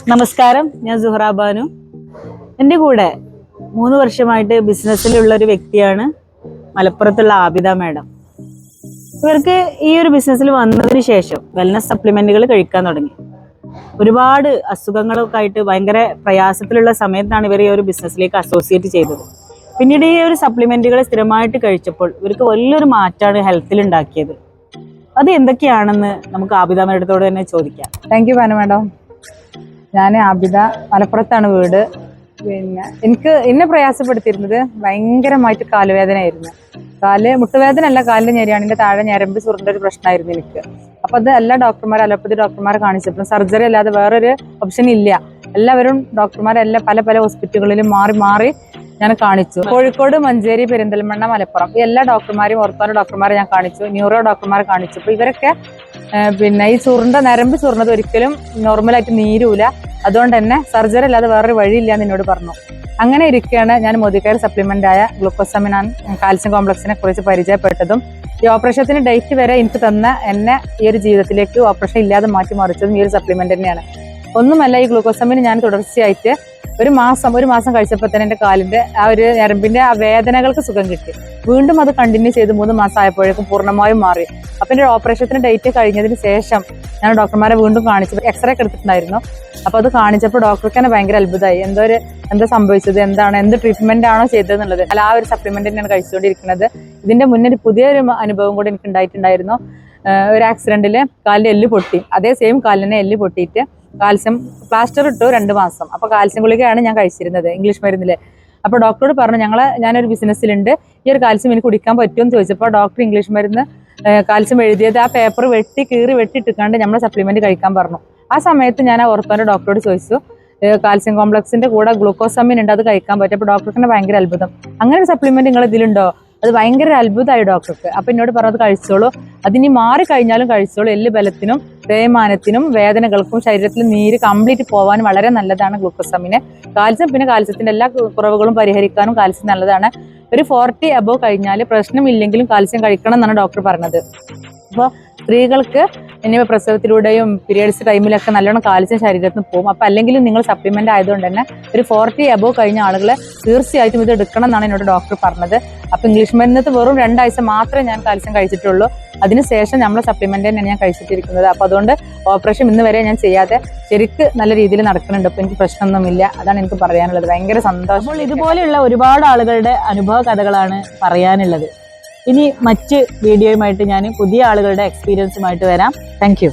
നമസ്കാരം, ഞാൻ സുഹറ ബാനു. എൻ്റെ കൂടെ 3 വർഷമായിട്ട് ബിസിനസ്സിലുള്ള ഒരു വ്യക്തിയാണ് മലപ്പുറത്തുള്ള ആബിദ മാഡം. ഇവർക്ക് ഈ ഒരു ബിസിനസ്സിൽ വന്നതിന് ശേഷം വെൽനസ് സപ്ലിമെന്റുകൾ കഴിക്കാൻ തുടങ്ങി. ഒരുപാട് അസുഖങ്ങളൊക്കെ ആയിട്ട് ഭയങ്കര പ്രയാസത്തിലുള്ള സമയത്താണ് ഇവർ ഈ ഒരു ബിസിനസ്സിലേക്ക് അസോസിയേറ്റ് ചെയ്തത്. പിന്നീട് ഈ ഒരു സപ്ലിമെന്റുകൾ സ്ഥിരമായിട്ട് കഴിച്ചപ്പോൾ ഇവർക്ക് വലിയൊരു മാറ്റമാണ് ഹെൽത്തിൽ ഉണ്ടാക്കിയത്. അത് എന്തൊക്കെയാണെന്ന് നമുക്ക് ആബിദ മാഡത്തോട് തന്നെ ചോദിക്കാം. Thank you Banu madam. ഞാൻ ആബിദ, മലപ്പുറത്താണ് വീട്. എന്നെ പ്രയാസപ്പെടുത്തിയിരുന്നത് ഭയങ്കരമായിട്ട് കാലുവേദനയായിരുന്നു. മുട്ടുവേദന അല്ല, കാലിന്റെ ഞെരിയാണിന്റെ താഴെ ഞരമ്പ് ചുരുണ്ട ഒരു പ്രശ്നമായിരുന്നു എനിക്ക്. അപ്പൊ അത് എല്ലാ ഡോക്ടർമാരെ, അലോപ്പതി ഡോക്ടർമാരെ കാണിച്ചപ്പോൾ സർജറി അല്ലാതെ വേറൊരു ഓപ്ഷൻ ഇല്ല. എല്ലാവരും ഡോക്ടർമാരെല്ലാം പല പല ഹോസ്പിറ്റലുകളിലും മാറി മാറി ഞാൻ കാണിച്ചു. കോഴിക്കോട്, മഞ്ചേരി, പെരിന്തൽമണ്ണ, മലപ്പുറം ഈ എല്ലാ ഡോക്ടർമാരെയും, ഓർത്തോനോ ഡോക്ടർമാരെ ഞാൻ കാണിച്ചു, ന്യൂറോ ഡോക്ടർമാരെ കാണിച്ചു. അപ്പൊ ഇവരൊക്കെ ഈ നരമ്പ് ചുരുണ്ടത് ഒരിക്കലും നോർമലായിട്ട് നീരൂല, അതുകൊണ്ട് തന്നെ സർജറി അല്ലാതെ വേറൊരു വഴിയില്ല എന്ന് എന്നോട് പറഞ്ഞു. അങ്ങനെ ഇരിക്കുകയാണ് ഞാൻ മോദിക്കയർ സപ്ലിമെന്റ് ആയ ഗ്ലൂക്കോസമിൻ ആൻഡ് കാൽസ്യം കോംപ്ലക്സിനെ കുറിച്ച് പരിചയപ്പെട്ടതും ഈ ഓപ്പറേഷത്തിന് ഡേറ്റ് വരെ എനിക്ക് തന്ന എന്നെ ഈ ഒരു ജീവിതത്തിലേക്ക് ഓപ്പറേഷൻ ഇല്ലാതെ മാറ്റി മറിച്ചതും ഈ ഒരു സപ്ലിമെന്റ് തന്നെയാണ്. ഒന്നുമല്ല, ഈ ഗ്ലൂക്കോസമിൻ ഞാൻ തുടർച്ചയായിട്ട് ഒരു മാസം കഴിച്ചപ്പോൾ തന്നെ എൻ്റെ കാലിന്റെ ആ ഒരു ഞരമ്പിന്റെ ആ വേദനകൾക്ക് സുഖം കിട്ടി. വീണ്ടും അത് കണ്ടിന്യൂ ചെയ്ത് 3 മാസം ആയപ്പോഴേക്കും പൂർണ്ണമായും മാറി. അപ്പൊ എൻ്റെ ഓപ്പറേഷത്തിന് ഡേറ്റ് കഴിഞ്ഞതിന് ശേഷം ഞാൻ ഡോക്ടർമാരെ വീണ്ടും കാണിച്ചു, എക്സ്റേ ഒക്കെ എടുത്തിട്ടുണ്ടായിരുന്നു. അപ്പൊ അത് കാണിച്ചപ്പോൾ ഡോക്ടർക്ക് തന്നെ ഭയങ്കര അത്ഭുതമായി. എന്താ സംഭവിച്ചത്, എന്ത് ട്രീറ്റ്മെന്റ് ആണോ ചെയ്തതെന്നുള്ളത്. അല്ല, ആ ഒരു സപ്ലിമെന്റ് തന്നെയാണ് കഴിച്ചുകൊണ്ടിരിക്കുന്നത്. ഇതിന്റെ മുന്നേ പുതിയൊരു അനുഭവം കൂടി എനിക്ക് ഉണ്ടായിട്ടുണ്ടായിരുന്നു. ഒരു ആക്സിഡന്റില് കാലിന്റെ എല്ല് പൊട്ടി, അതേ സെയിം കാലിനെ എല്ല് പൊട്ടിയിട്ട് കാൽസ്യം പ്ലാസ്റ്റർ ഇട്ടു 2 മാസം. അപ്പൊ കാൽസ്യം ഗുളികയാണ് ഞാൻ കഴിച്ചിരുന്നത്, ഇംഗ്ലീഷ് മരുന്നില്. അപ്പൊ ഡോക്ടറോട് പറഞ്ഞു, ഞാനൊരു ബിസിനസ്സിലുണ്ട്, ഈ ഒരു കാൽസ്യം എനിക്ക് കുടിക്കാൻ പറ്റുമെന്ന് ചോദിച്ചപ്പോൾ ഡോക്ടർ ഇംഗ്ലീഷ് മരുന്ന് കാൽസ്യം എഴുതിയത് ആ പേപ്പർ വെട്ടിയിട്ടിക്കാണ്ട് നമ്മളെ സപ്ലിമെന്റ് കഴിക്കാൻ പറഞ്ഞു. ആ സമയത്ത് ഞാൻ ആ ഓർത്തോന്റെ ഡോക്ടറോട് ചോദിച്ചു, കാൽസ്യം കോംപ്ലക്സിന്റെ കൂടെ ഗ്ലൂക്കോസമിൻ ഉണ്ട്, അത് കഴിക്കാൻ പറ്റും. അപ്പൊ ഡോക്ടർക്ക് ഭയങ്കര അത്ഭുതം, അങ്ങനെ ഒരു സപ്ലിമെന്റ് നിങ്ങൾ ഇതിലുണ്ടോ? അത് ഭയങ്കര അത്ഭുതമായി ഡോക്ടർക്ക്. അപ്പൊ എന്നോട് പറഞ്ഞത് കഴിച്ചോളൂ, അതിനി മാറി കഴിഞ്ഞാലും കഴിച്ചോളൂ, എല്ല് ബലത്തിനും തേയ്മാനത്തിനും വേദനകൾക്കും ശരീരത്തിൽ നീര് കംപ്ലീറ്റ് പോകാനും വളരെ നല്ലതാണ് ഗ്ലൂക്കോസമിന്. കാൽസ്യം, പിന്നെ കാൽസ്യത്തിന്റെ എല്ലാ കുറവുകളും പരിഹരിക്കാനും കാൽസ്യം നല്ലതാണ്. ഒരു 40 അബോവ് കഴിഞ്ഞാൽ പ്രശ്നമില്ലെങ്കിലും കാൽസ്യം കഴിക്കണം എന്നാണ് ഡോക്ടർ പറഞ്ഞത്. അപ്പോൾ സ്ത്രീകൾക്ക് ഇനി പ്രസവത്തിലൂടെയും പീരിയഡ്സ് ടൈമിലൊക്കെ നല്ലോണം കാൽസ്യം ശരീരത്തിന് പോകും. അപ്പം അല്ലെങ്കിലും നിങ്ങൾ സപ്ലിമെന്റ് ആയതുകൊണ്ട് തന്നെ ഒരു 40 അബോവ് കഴിഞ്ഞ ആളുകൾ തീർച്ചയായിട്ടും ഇത് എടുക്കണം എന്നാണ് എന്നോട് ഡോക്ടർ പറഞ്ഞത്. അപ്പം ഇംഗ്ലീഷ് മരുന്നത്ത് വെറും 2 ആഴ്ച മാത്രമേ ഞാൻ കാൽസ്യം കഴിച്ചിട്ടുള്ളൂ. അതിനുശേഷം നമ്മളെ സപ്ലിമെന്റ് തന്നെയാണ് ഞാൻ കഴിച്ചിട്ടിരിക്കുന്നത്. അപ്പം അതുകൊണ്ട് ഓപ്പറേഷൻ ഇന്ന് വരെ ഞാൻ ചെയ്യാതെ ശരിക്ക് നല്ല രീതിയിൽ നടക്കുന്നുണ്ട്. അപ്പം എനിക്ക് പ്രശ്നമൊന്നുമില്ല. അതാണ് എനിക്ക് പറയാനുള്ളത്. ഭയങ്കര സന്തോഷം. ഇതുപോലെയുള്ള ഒരുപാട് ആളുകളുടെ അനുഭവ കഥകളാണ് പറയാനുള്ളത്. ഇനി മറ്റ് വീഡിയോയുമായിട്ട് ഞാൻ പുതിയ ആളുകളുടെ എക്സ്പീരിയൻസുമായിട്ട് വരാം. Thank you.